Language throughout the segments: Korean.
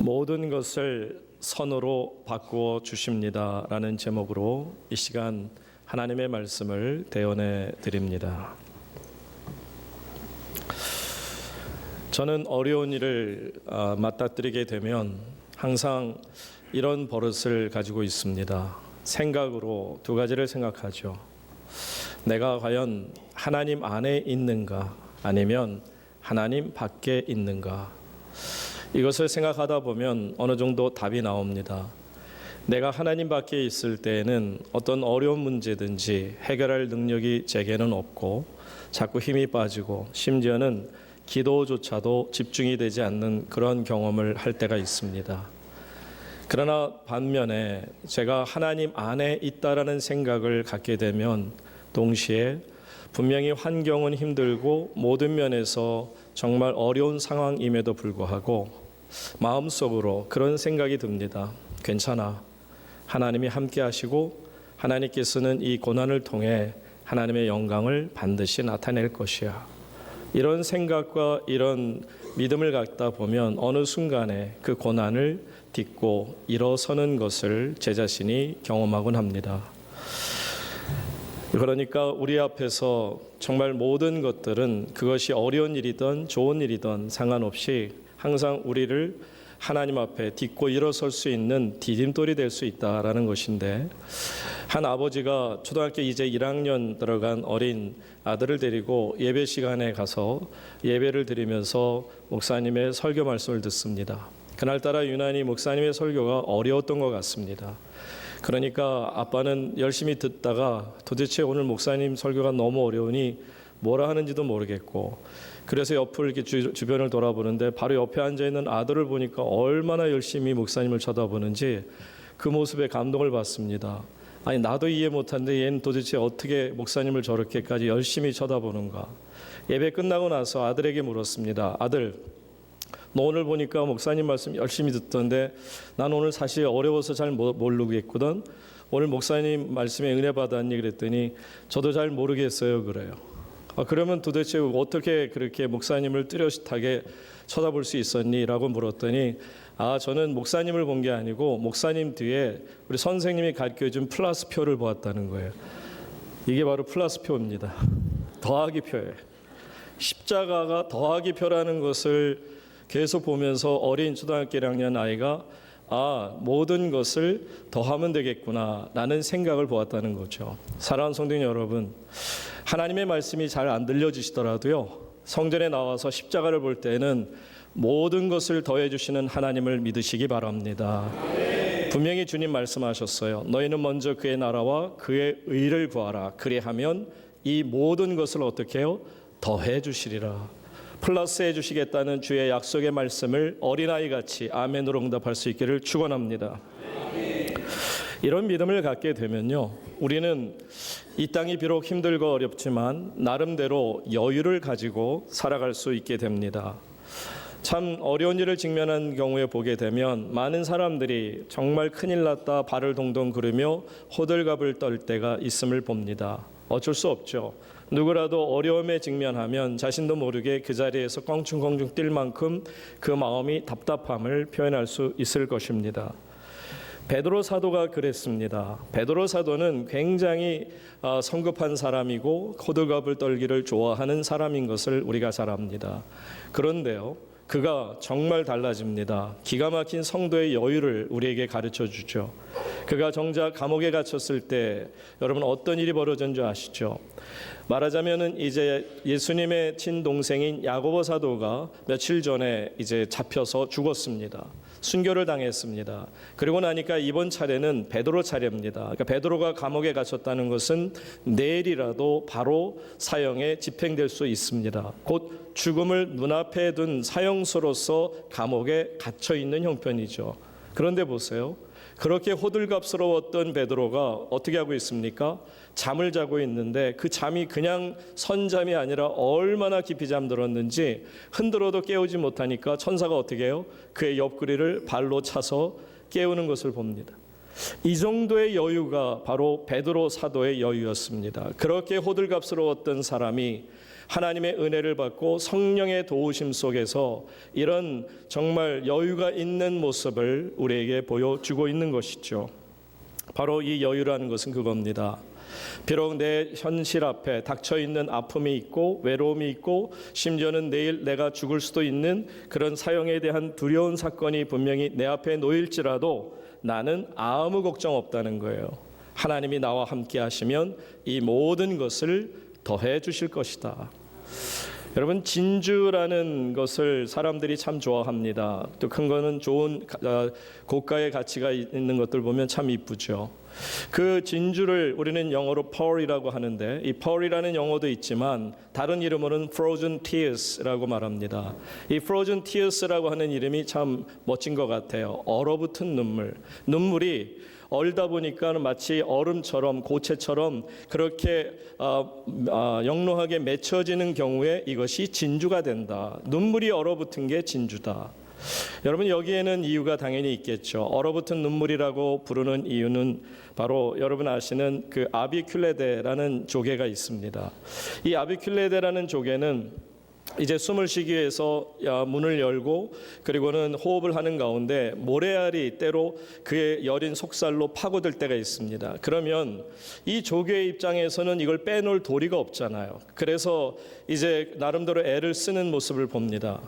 모든 것을 선으로 바꾸어 주십니다 라는 제목으로 이 시간 하나님의 말씀을 대언해 드립니다. 저는 어려운 일을 맞닥뜨리게 되면 항상 이런 버릇을 가지고 있습니다. 생각으로 두 가지를 생각하죠. 내가 과연 하나님 안에 있는가 아니면 하나님 밖에 있는가. 이것을 생각하다 보면 어느 정도 답이 나옵니다. 내가 하나님 밖에 있을 때에는 어떤 어려운 문제든지 해결할 능력이 제게는 없고 자꾸 힘이 빠지고 심지어는 기도조차도 집중이 되지 않는 그런 경험을 할 때가 있습니다. 그러나 반면에 제가 하나님 안에 있다라는 생각을 갖게 되면 동시에 분명히 환경은 힘들고 모든 면에서 정말 어려운 상황임에도 불구하고 마음속으로 그런 생각이 듭니다. 괜찮아. 하나님이 함께 하시고 하나님께서는 이 고난을 통해 하나님의 영광을 반드시 나타낼 것이야. 이런 생각과 이런 믿음을 갖다 보면 어느 순간에 그 고난을 딛고 일어서는 것을 제 자신이 경험하곤 합니다. 그러니까 우리 앞에서 정말 모든 것들은 그것이 어려운 일이든 좋은 일이든 상관없이 항상 우리를 하나님 앞에 딛고 일어설 수 있는 디딤돌이 될 수 있다라는 것인데, 한 아버지가 초등학교 이제 1학년 들어간 어린 아들을 데리고 예배 시간에 가서 예배를 드리면서 목사님의 설교 말씀을 듣습니다. 그날따라 유난히 목사님의 설교가 어려웠던 것 같습니다. 그러니까 아빠는 열심히 듣다가 도대체 오늘 목사님 설교가 너무 어려우니 뭐라 하는지도 모르겠고, 그래서 옆을 이렇게 주변을 돌아보는데 바로 옆에 앉아있는 아들을 보니까 얼마나 열심히 목사님을 쳐다보는지 그 모습에 감동을 받습니다. 아니, 나도 이해 못하는데 얘는 도대체 어떻게 목사님을 저렇게까지 열심히 쳐다보는가. 예배 끝나고 나서 아들에게 물었습니다. 아들, 너 오늘 보니까 목사님 말씀 열심히 듣던데 난 오늘 사실 어려워서 잘 모르겠거든. 오늘 목사님 말씀에 은혜 받았니? 그랬더니 저도 잘 모르겠어요 그래요. 그러면 도대체 어떻게 그렇게 목사님을 뚜렷하게 쳐다볼 수 있었니? 라고 물었더니 저는 목사님을 본 게 아니고 목사님 뒤에 우리 선생님이 가르쳐준 플러스표를 보았다는 거예요. 이게 바로 플러스표입니다. 더하기 표예요. 십자가가 더하기 표라는 것을 계속 보면서 어린 초등학교 1학년 아이가 모든 것을 더하면 되겠구나 라는 생각을 보았다는 거죠. 사랑하는 성도 여러분, 하나님의 말씀이 잘 안 들려지시더라도요, 성전에 나와서 십자가를 볼 때는 모든 것을 더해 주시는 하나님을 믿으시기 바랍니다. 분명히 주님 말씀하셨어요. 너희는 먼저 그의 나라와 그의 의를 구하라. 그리하면 이 모든 것을 어떻게 해요? 더해 주시리라. 플러스 해주시겠다는 주의 약속의 말씀을 어린아이같이 아멘으로 응답할 수 있기를 축원합니다. 이런 믿음을 갖게 되면요, 우리는 이 땅이 비록 힘들고 어렵지만 나름대로 여유를 가지고 살아갈 수 있게 됩니다. 참 어려운 일을 직면한 경우에 보게 되면 많은 사람들이 정말 큰일 났다 발을 동동 구르며 호들갑을 떨 때가 있음을 봅니다. 어쩔 수 없죠. 누구라도 어려움에 직면하면 자신도 모르게 그 자리에서 껑충껑충 뛸 만큼 그 마음이 답답함을 표현할 수 있을 것입니다. 베드로 사도가 그랬습니다. 베드로 사도는 굉장히 성급한 사람이고 호들갑을 떨기를 좋아하는 사람인 것을 우리가 잘 압니다. 그런데요, 그가 정말 달라집니다. 기가 막힌 성도의 여유를 우리에게 가르쳐 주죠. 그가 정작 감옥에 갇혔을 때 여러분 어떤 일이 벌어진 줄 아시죠? 말하자면은 이제 예수님의 친동생인 야고보 사도가 며칠 전에 이제 잡혀서 죽었습니다. 순교를 당했습니다. 그리고 나니까 이번 차례는 베드로 차례입니다. 그러니까 베드로가 감옥에 갇혔다는 것은 내일이라도 바로 사형에 집행될 수 있습니다. 곧 죽음을 눈앞에 둔 사형수로서 감옥에 갇혀 있는 형편이죠. 그런데 보세요. 그렇게 호들갑스러웠던 베드로가 어떻게 하고 있습니까? 잠을 자고 있는데 그 잠이 그냥 선잠이 아니라 얼마나 깊이 잠들었는지 흔들어도 깨우지 못하니까 천사가 어떻게 해요? 그의 옆구리를 발로 차서 깨우는 것을 봅니다. 이 정도의 여유가 바로 베드로 사도의 여유였습니다. 그렇게 호들갑스러웠던 사람이 하나님의 은혜를 받고 성령의 도우심 속에서 이런 정말 여유가 있는 모습을 우리에게 보여주고 있는 것이죠. 바로 이 여유라는 것은 그겁니다. 비록 내 현실 앞에 닥쳐 있는 아픔이 있고 외로움이 있고 심지어는 내일 내가 죽을 수도 있는 그런 사형에 대한 두려운 사건이 분명히 내 앞에 놓일지라도 나는 아무 걱정 없다는 거예요. 하나님이 나와 함께 하시면 이 모든 것을 더해 주실 것이다. 여러분, 진주라는 것을 사람들이 참 좋아합니다. 또 큰 거는 좋은 고가의 가치가 있는 것들 보면 참 이쁘죠. 그 진주를 우리는 영어로 pearl이라고 하는데, 이 pearl이라는 영어도 있지만 다른 이름으로는 frozen tears라고 말합니다. 이 frozen tears라고 하는 이름이 참 멋진 것 같아요. 얼어붙은 눈물. 눈물이 얼다 보니까 마치 얼음처럼 고체처럼 그렇게 영롱하게 맺혀지는 경우에 이것이 진주가 된다. 눈물이 얼어붙은 게 진주다. 여러분, 여기에는 이유가 당연히 있겠죠. 얼어붙은 눈물이라고 부르는 이유는 바로 여러분 아시는 그 아비큘레데라는 조개가 있습니다. 이 아비큘레데라는 조개는 이제 숨을 쉬기 위해서 문을 열고 그리고는 호흡을 하는 가운데 모래알이 때로 그의 여린 속살로 파고들 때가 있습니다. 그러면 이 조개의 입장에서는 이걸 빼놓을 도리가 없잖아요. 그래서 이제 나름대로 애를 쓰는 모습을 봅니다.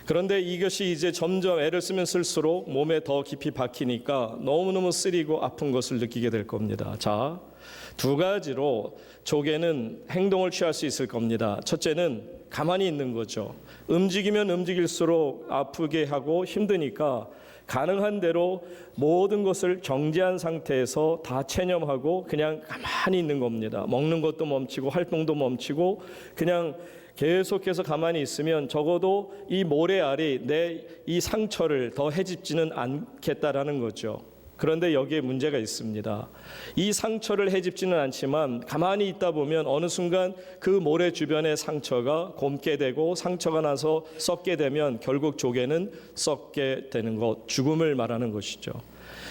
그런데 이것이 이제 점점 애를 쓰면 쓸수록 몸에 더 깊이 박히니까 너무너무 쓰리고 아픈 것을 느끼게 될 겁니다. 자, 두 가지로 조개는 행동을 취할 수 있을 겁니다. 첫째는 가만히 있는 거죠. 움직이면 움직일수록 아프게 하고 힘드니까 가능한 대로 모든 것을 정지한 상태에서 다 체념하고 그냥 가만히 있는 겁니다. 먹는 것도 멈추고 활동도 멈추고 그냥 계속해서 가만히 있으면 적어도 이 모래알이 내 이 상처를 더 헤집지는 않겠다라는 거죠. 그런데 여기에 문제가 있습니다. 이 상처를 헤집지는 않지만 가만히 있다 보면 어느 순간 그 모래 주변의 상처가 곪게 되고 상처가 나서 썩게 되면 결국 조개는 썩게 되는 것, 죽음을 말하는 것이죠.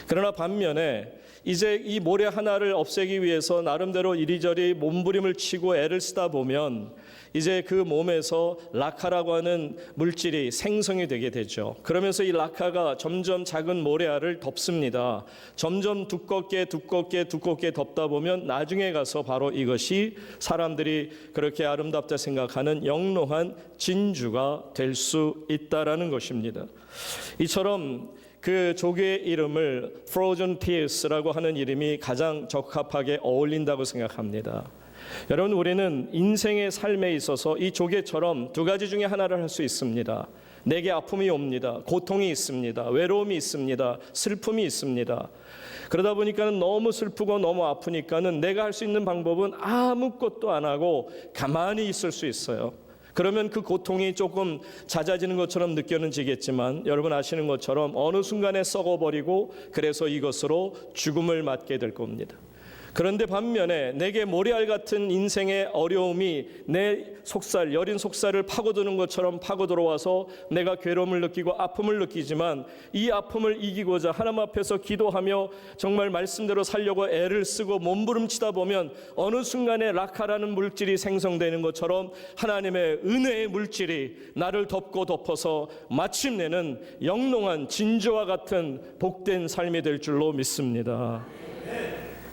그러나 반면에 이제 이 모래 하나를 없애기 위해서 나름대로 이리저리 몸부림을 치고 애를 쓰다 보면 이제 그 몸에서 라카라고 하는 물질이 생성이 되게 되죠. 그러면서 이 라카가 점점 작은 모래알을 덮습니다. 점점 두껍게 덮다 보면 나중에 가서 바로 이것이 사람들이 그렇게 아름답다 생각하는 영롱한 진주가 될 수 있다라는 것입니다. 이처럼 그 조개의 이름을 Frozen Tears라고 하는 이름이 가장 적합하게 어울린다고 생각합니다. 여러분, 우리는 인생의 삶에 있어서 이 조개처럼 두 가지 중에 하나를 할 수 있습니다. 내게 아픔이 옵니다. 고통이 있습니다. 외로움이 있습니다. 슬픔이 있습니다. 그러다 보니까는 너무 슬프고 너무 아프니까는 내가 할 수 있는 방법은 아무것도 안 하고 가만히 있을 수 있어요. 그러면 그 고통이 조금 잦아지는 것처럼 느껴지겠지만 여러분 아시는 것처럼 어느 순간에 썩어버리고 그래서 이것으로 죽음을 맞게 될 겁니다. 그런데 반면에 내게 모래알 같은 인생의 어려움이 내 속살, 여린 속살을 파고드는 것처럼 파고들어와서 내가 괴로움을 느끼고 아픔을 느끼지만 이 아픔을 이기고자 하나님 앞에서 기도하며 정말 말씀대로 살려고 애를 쓰고 몸부림치다 보면 어느 순간에 라카라는 물질이 생성되는 것처럼 하나님의 은혜의 물질이 나를 덮고 덮어서 마침내는 영롱한 진주와 같은 복된 삶이 될 줄로 믿습니다.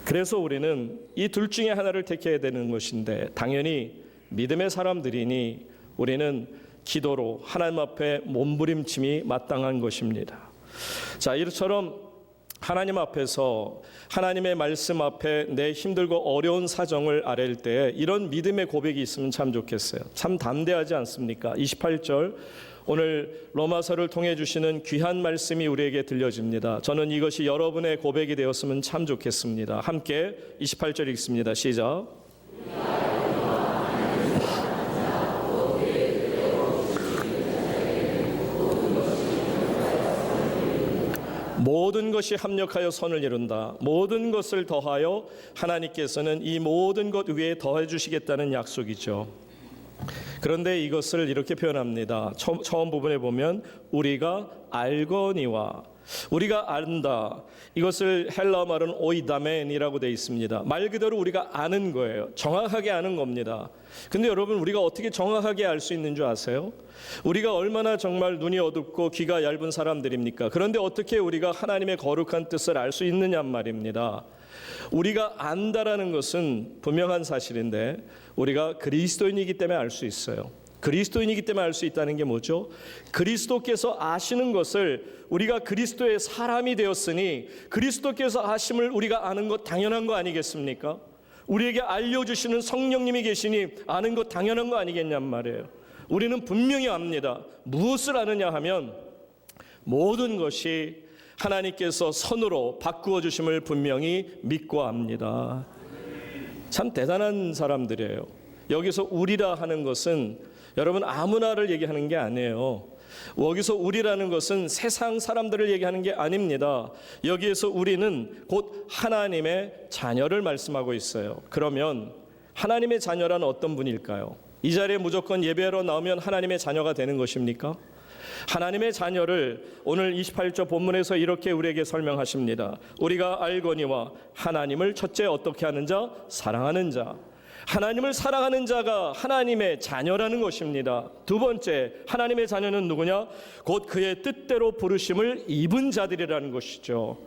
그래서 우리는 이 둘 중에 하나를 택해야 되는 것인데 당연히 믿음의 사람들이니 우리는 기도로 하나님 앞에 몸부림침이 마땅한 것입니다. 자, 이처럼 하나님 앞에서 하나님의 말씀 앞에 내 힘들고 어려운 사정을 아랠 때 이런 믿음의 고백이 있으면 참 좋겠어요. 참 담대하지 않습니까? 28절 오늘 로마서를 통해 주시는 귀한 말씀이 우리에게 들려집니다. 저는 이것이 여러분의 고백이 되었으면 참 좋겠습니다. 함께 28절 읽습니다. 시작. 모든 것이 합력하여 선을 이룬다. 모든 것을 더하여 하나님께서는 이 모든 것 위에 더해 주시겠다는 약속이죠. 그런데 이것을 이렇게 표현합니다. 처음 부분에 보면 우리가 알거니와 우리가 안다. 이것을 헬라어 말은 오이다멘이라고 되어 있습니다. 말 그대로 우리가 아는 거예요. 정확하게 아는 겁니다. 근데 여러분, 우리가 어떻게 정확하게 알 수 있는 줄 아세요? 우리가 얼마나 정말 눈이 어둡고 귀가 얇은 사람들입니까? 그런데 어떻게 우리가 하나님의 거룩한 뜻을 알 수 있느냐 말입니다. 우리가 안다라는 것은 분명한 사실인데 우리가 그리스도인이기 때문에 알 수 있어요. 그리스도인이기 때문에 알 수 있다는 게 뭐죠? 그리스도께서 아시는 것을 우리가 그리스도의 사람이 되었으니 그리스도께서 아심을 우리가 아는 것 당연한 거 아니겠습니까? 우리에게 알려주시는 성령님이 계시니 아는 것 당연한 거 아니겠냔 말이에요. 우리는 분명히 압니다. 무엇을 아느냐 하면 모든 것이 하나님께서 선으로 바꾸어 주심을 분명히 믿고 압니다. 참 대단한 사람들이에요. 여기서 우리라 하는 것은 여러분 아무나를 얘기하는 게 아니에요. 여기서 우리라는 것은 세상 사람들을 얘기하는 게 아닙니다. 여기에서 우리는 곧 하나님의 자녀를 말씀하고 있어요. 그러면 하나님의 자녀란 어떤 분일까요? 이 자리에 무조건 예배하러 나오면 하나님의 자녀가 되는 것입니까? 하나님의 자녀를 오늘 28절 본문에서 이렇게 우리에게 설명하십니다. 우리가 알거니와 하나님을 첫째 어떻게 하는 자? 사랑하는 자. 하나님을 사랑하는 자가 하나님의 자녀라는 것입니다. 두 번째, 하나님의 자녀는 누구냐? 곧 그의 뜻대로 부르심을 입은 자들이라는 것이죠.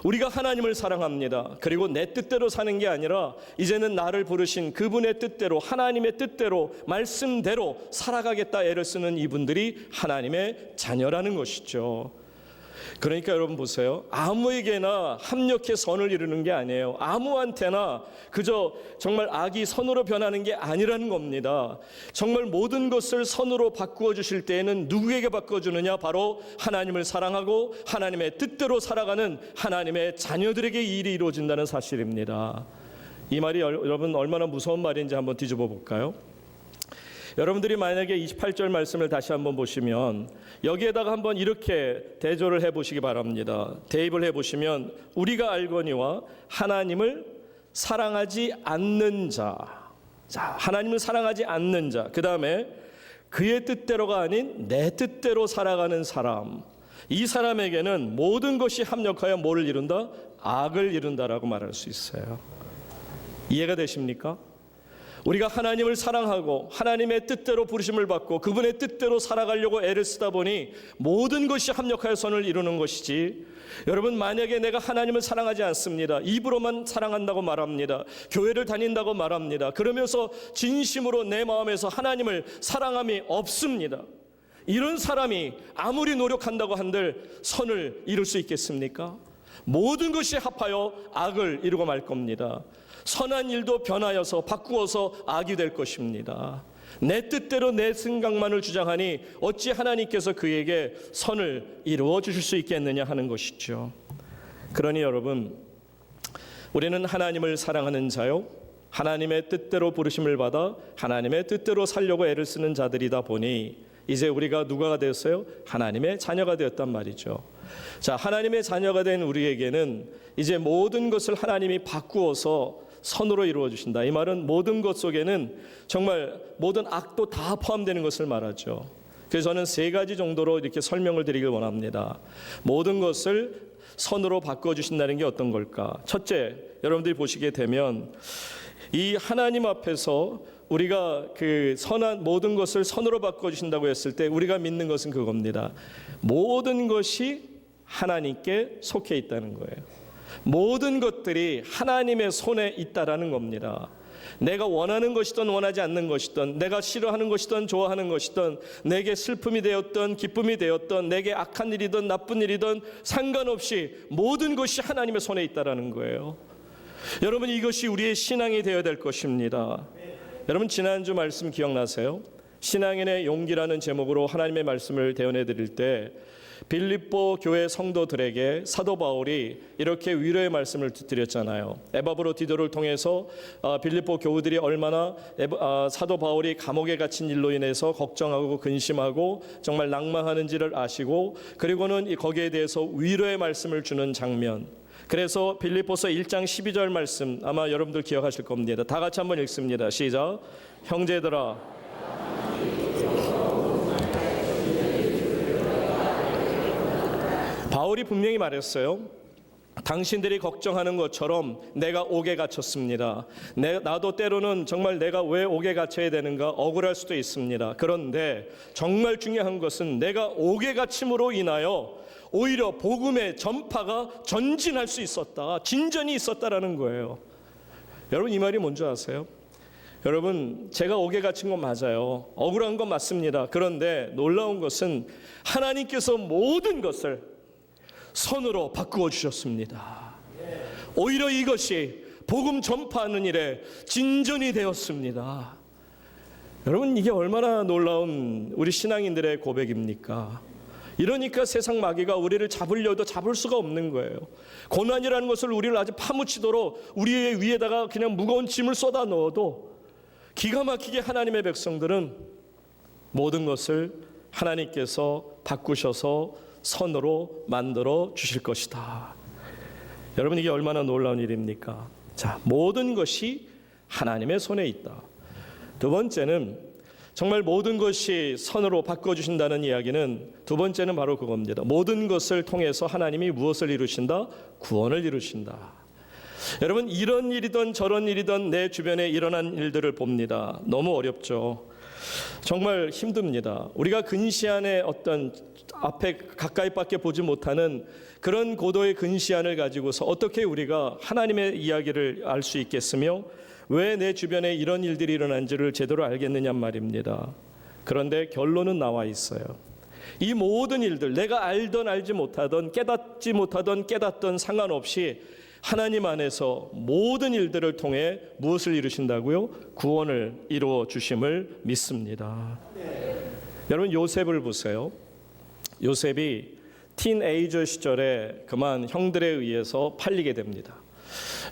우리가 하나님을 사랑합니다. 그리고 내 뜻대로 사는 게 아니라 이제는 나를 부르신 그분의 뜻대로, 하나님의 뜻대로, 말씀대로 살아가겠다 애를 쓰는 이분들이 하나님의 자녀라는 것이죠. 그러니까 여러분 보세요. 아무에게나 합력해 선을 이루는 게 아니에요. 아무한테나 그저 정말 악이 선으로 변하는 게 아니라는 겁니다. 정말 모든 것을 선으로 바꾸어 주실 때에는 누구에게 바꿔주느냐? 바로 하나님을 사랑하고 하나님의 뜻대로 살아가는 하나님의 자녀들에게 이 일이 이루어진다는 사실입니다. 이 말이 여러분 얼마나 무서운 말인지 한번 뒤집어 볼까요? 여러분들이 만약에 28절 말씀을 다시 한번 보시면 여기에다가 한번 이렇게 대조를 해보시기 바랍니다. 대입을 해보시면 우리가 알거니와 하나님을 사랑하지 않는 자. 자, 하나님을 사랑하지 않는 자. 그 다음에 그의 뜻대로가 아닌 내 뜻대로 살아가는 사람. 이 사람에게는 모든 것이 합력하여 뭐를 이룬다? 악을 이룬다라고 말할 수 있어요. 이해가 되십니까? 우리가 하나님을 사랑하고 하나님의 뜻대로 부르심을 받고 그분의 뜻대로 살아가려고 애를 쓰다 보니 모든 것이 합력하여 선을 이루는 것이지, 여러분 만약에 내가 하나님을 사랑하지 않습니다. 입으로만 사랑한다고 말합니다. 교회를 다닌다고 말합니다. 그러면서 진심으로 내 마음에서 하나님을 사랑함이 없습니다. 이런 사람이 아무리 노력한다고 한들 선을 이룰 수 있겠습니까? 모든 것이 합하여 악을 이루고 말 겁니다. 선한 일도 변하여서 바꾸어서 악이 될 것입니다. 내 뜻대로 내 생각만을 주장하니 어찌 하나님께서 그에게 선을 이루어 주실 수 있겠느냐 하는 것이죠. 그러니 여러분, 우리는 하나님을 사랑하는 자요, 하나님의 뜻대로 부르심을 받아 하나님의 뜻대로 살려고 애를 쓰는 자들이다 보니 이제 우리가 누가 되었어요? 하나님의 자녀가 되었단 말이죠. 자, 하나님의 자녀가 된 우리에게는 이제 모든 것을 하나님이 바꾸어서 선으로 이루어 주신다. 이 말은 모든 것 속에는 정말 모든 악도 다 포함되는 것을 말하죠. 그래서 저는 세 가지 정도로 이렇게 설명을 드리길 원합니다. 모든 것을 선으로 바꿔주신다는 게 어떤 걸까? 첫째, 여러분들이 보시게 되면 이 하나님 앞에서 우리가 그 선한 모든 것을 선으로 바꿔주신다고 했을 때 우리가 믿는 것은 그겁니다. 모든 것이 하나님께 속해 있다는 거예요. 모든 것들이 하나님의 손에 있다라는 겁니다. 내가 원하는 것이든 원하지 않는 것이든, 내가 싫어하는 것이든 좋아하는 것이든, 내게 슬픔이 되었든 기쁨이 되었든, 내게 악한 일이든 나쁜 일이든 상관없이 모든 것이 하나님의 손에 있다라는 거예요. 여러분, 이것이 우리의 신앙이 되어야 될 것입니다. 여러분, 지난주 말씀 기억나세요? 신앙인의 용기라는 제목으로 하나님의 말씀을 대언해 드릴 때 빌립보 교회 성도들에게 사도 바울이 이렇게 위로의 말씀을 드렸잖아요. 에바브로디도를 통해서 빌립보 교우들이 얼마나 사도 바울이 감옥에 갇힌 일로 인해서 걱정하고 근심하고 정말 낭망하는지를 아시고, 그리고는 거기에 대해서 위로의 말씀을 주는 장면. 그래서 빌립보서 1장 12절 말씀 아마 여러분들 기억하실 겁니다. 다 같이 한번 읽습니다. 시작. 형제들아, 바울이 분명히 말했어요. 당신들이 걱정하는 것처럼 내가 옥에 갇혔습니다. 나도 때로는 정말 내가 왜 옥에 갇혀야 되는가 억울할 수도 있습니다. 그런데 정말 중요한 것은 내가 옥에 갇힘으로 인하여 오히려 복음의 전파가 전진할 수 있었다. 진전이 있었다라는 거예요. 여러분, 이 말이 뭔지 아세요? 여러분, 제가 옥에 갇힌 건 맞아요. 억울한 건 맞습니다. 그런데 놀라운 것은 하나님께서 모든 것을 선으로 바꾸어 주셨습니다. 오히려 이것이 복음 전파하는 일에 진전이 되었습니다. 여러분, 이게 얼마나 놀라운 우리 신앙인들의 고백입니까? 이러니까 세상 마귀가 우리를 잡으려도 잡을 수가 없는 거예요. 고난이라는 것을 우리를 아주 파묻히도록 우리의 위에다가 그냥 무거운 짐을 쏟아 넣어도 기가 막히게 하나님의 백성들은 모든 것을 하나님께서 바꾸셔서 선으로 만들어 주실 것이다. 여러분, 이게 얼마나 놀라운 일입니까? 자, 모든 것이 하나님의 손에 있다. 두 번째는 정말 모든 것이 선으로 바꿔주신다는 이야기는 두 번째는 바로 그겁니다. 모든 것을 통해서 하나님이 무엇을 이루신다? 구원을 이루신다. 여러분, 이런 일이든 저런 일이든 내 주변에 일어난 일들을 봅니다. 너무 어렵죠. 정말 힘듭니다. 우리가 근시안의 어떤 앞에 가까이밖에 보지 못하는 그런 고도의 근시안을 가지고서 어떻게 우리가 하나님의 이야기를 알 수 있겠으며 왜 내 주변에 이런 일들이 일어난지를 제대로 알겠느냐 말입니다. 그런데 결론은 나와 있어요. 이 모든 일들, 내가 알던 알지 못하던 깨닫지 못하던 깨닫던 상관없이 하나님 안에서 모든 일들을 통해 무엇을 이루신다고요? 구원을 이루어 주심을 믿습니다. 여러분, 요셉을 보세요. 요셉이 티네이저 시절에 그만 형들에 의해서 팔리게 됩니다.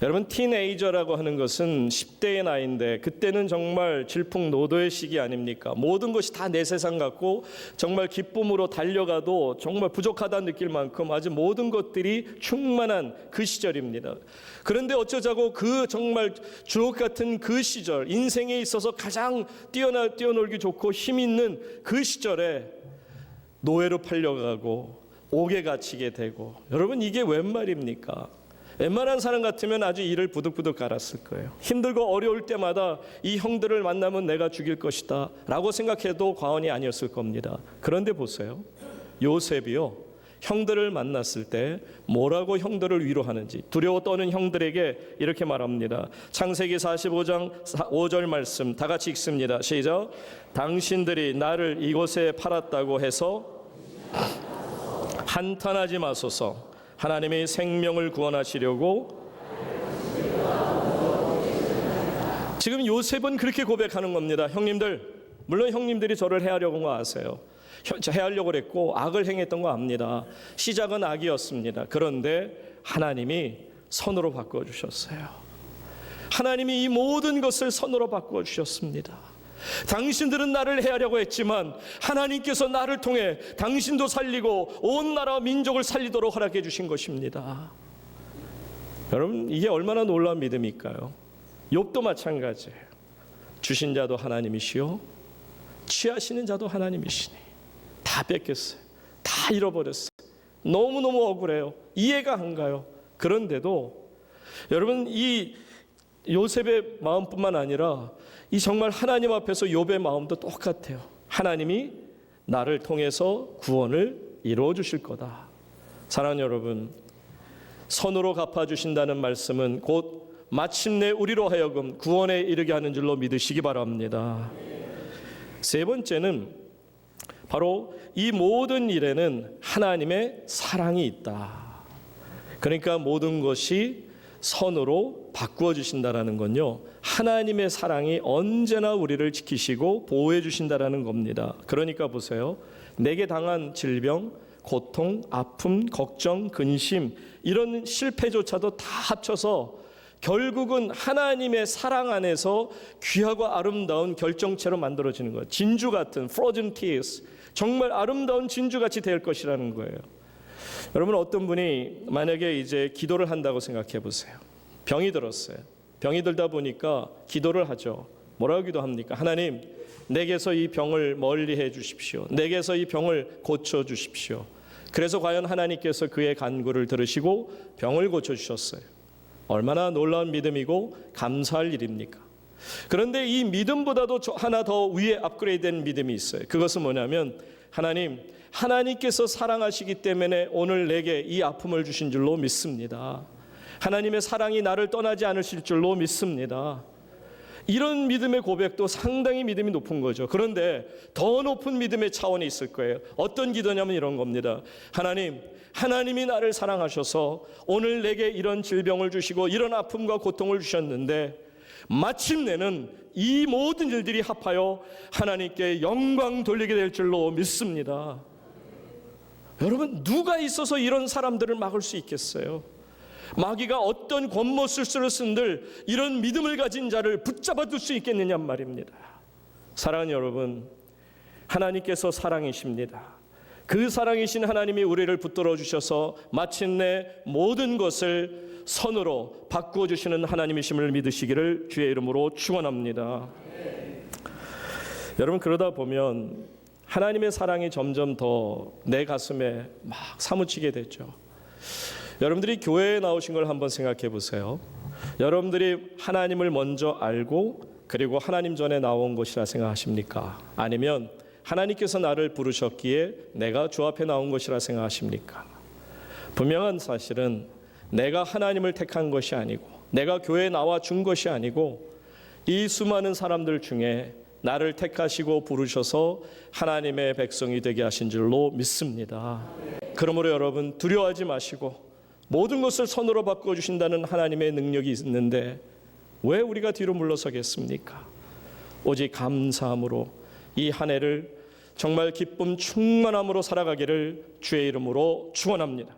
여러분, 티네이저라고 하는 것은 10대의 나이인데 그때는 정말 질풍노도의 시기 아닙니까? 모든 것이 다 내 세상 같고 정말 기쁨으로 달려가도 정말 부족하다는 느낄 만큼 아주 모든 것들이 충만한 그 시절입니다. 그런데 어쩌자고 그 정말 주옥 같은 그 시절, 인생에 있어서 가장 뛰어놀기 좋고 힘 있는 그 시절에 노예로 팔려가고 옥에 갇히게 되고, 여러분, 이게 웬 말입니까? 웬만한 사람 같으면 아주 이를 부득부득 갈았을 거예요. 힘들고 어려울 때마다 이 형들을 만나면 내가 죽일 것이다 라고 생각해도 과언이 아니었을 겁니다. 그런데 보세요. 요셉이요, 형들을 만났을 때 뭐라고 형들을 위로하는지 두려워 떠는 형들에게 이렇게 말합니다. 창세기 45장 5절 말씀 다 같이 읽습니다. 시작. 당신들이 나를 이곳에 팔았다고 해서 한탄하지 마소서. 하나님이 생명을 구원하시려고. 지금 요셉은 그렇게 고백하는 겁니다. 형님들, 물론 형님들이 저를 해하려고 한 거 아세요. 해하려고 그랬고 악을 행했던 거 압니다. 시작은 악이었습니다. 그런데 하나님이 선으로 바꾸어 주셨어요. 하나님이 이 모든 것을 선으로 바꾸어 주셨습니다. 당신들은 나를 해하려고 했지만 하나님께서 나를 통해 당신도 살리고 온 나라 민족을 살리도록 허락해 주신 것입니다. 여러분, 이게 얼마나 놀라운 믿음일까요? 욥도 마찬가지예요. 주신 자도 하나님이시요 취하시는 자도 하나님이시니 다 뺏겼어요. 다 잃어버렸어요. 너무너무 억울해요. 이해가 안 가요. 그런데도 여러분, 이 요셉의 마음뿐만 아니라 이 정말 하나님 앞에서 욥의 마음도 똑같아요. 하나님이 나를 통해서 구원을 이루어 주실 거다. 사랑하는 여러분, 선으로 갚아주신다는 말씀은 곧 마침내 우리로 하여금 구원에 이르게 하는 줄로 믿으시기 바랍니다. 세 번째는 바로 이 모든 일에는 하나님의 사랑이 있다. 그러니까 모든 것이 선으로 바꾸어 주신다라는 건요, 하나님의 사랑이 언제나 우리를 지키시고 보호해 주신다라는 겁니다. 그러니까 보세요. 내게 당한 질병, 고통, 아픔, 걱정, 근심, 이런 실패조차도 다 합쳐서 결국은 하나님의 사랑 안에서 귀하고 아름다운 결정체로 만들어지는 거예요. 진주 같은 frozen tears, 정말 아름다운 진주같이 될 것이라는 거예요. 여러분, 어떤 분이 만약에 이제 기도를 한다고 생각해 보세요. 병이 들었어요. 병이 들다 보니까 기도를 하죠. 뭐라고 기도합니까? 하나님, 내게서 이 병을 멀리 해 주십시오. 내게서 이 병을 고쳐 주십시오. 그래서 과연 하나님께서 그의 간구를 들으시고 병을 고쳐주셨어요. 얼마나 놀라운 믿음이고 감사할 일입니까? 그런데 이 믿음보다도 하나 더 위에 업그레이드된 믿음이 있어요. 그것은 뭐냐면 하나님께서 사랑하시기 때문에 오늘 내게 이 아픔을 주신 줄로 믿습니다. 하나님의 사랑이 나를 떠나지 않으실 줄로 믿습니다. 이런 믿음의 고백도 상당히 믿음이 높은 거죠. 그런데 더 높은 믿음의 차원이 있을 거예요. 어떤 기도냐면 이런 겁니다. 하나님이 나를 사랑하셔서 오늘 내게 이런 질병을 주시고 이런 아픔과 고통을 주셨는데 마침내는 이 모든 일들이 합하여 하나님께 영광 돌리게 될 줄로 믿습니다. 여러분, 누가 있어서 이런 사람들을 막을 수 있겠어요? 마귀가 어떤 권모술수를 쓴들 이런 믿음을 가진 자를 붙잡아 둘 수 있겠느냐 말입니다. 사랑하는 여러분, 하나님께서 사랑이십니다. 그 사랑이신 하나님이 우리를 붙들어 주셔서 마침내 모든 것을 선으로 바꾸어 주시는 하나님이심을 믿으시기를 주의 이름으로 축원합니다. 여러분, 그러다 보면 하나님의 사랑이 점점 더 내 가슴에 막 사무치게 되죠. 여러분들이 교회에 나오신 걸 한번 생각해 보세요. 여러분들이 하나님을 먼저 알고 그리고 하나님 전에 나온 것이라 생각하십니까? 아니면 하나님께서 나를 부르셨기에 내가 주 앞에 나온 것이라 생각하십니까? 분명한 사실은 내가 하나님을 택한 것이 아니고 내가 교회에 나와 준 것이 아니고 이 수많은 사람들 중에 나를 택하시고 부르셔서 하나님의 백성이 되게 하신 줄로 믿습니다. 그러므로 여러분, 두려워하지 마시고 모든 것을 선으로 바꿔주신다는 하나님의 능력이 있는데 왜 우리가 뒤로 물러서겠습니까? 오직 감사함으로 이 한 해를 정말 기쁨 충만함으로 살아가기를 주의 이름으로 축원합니다.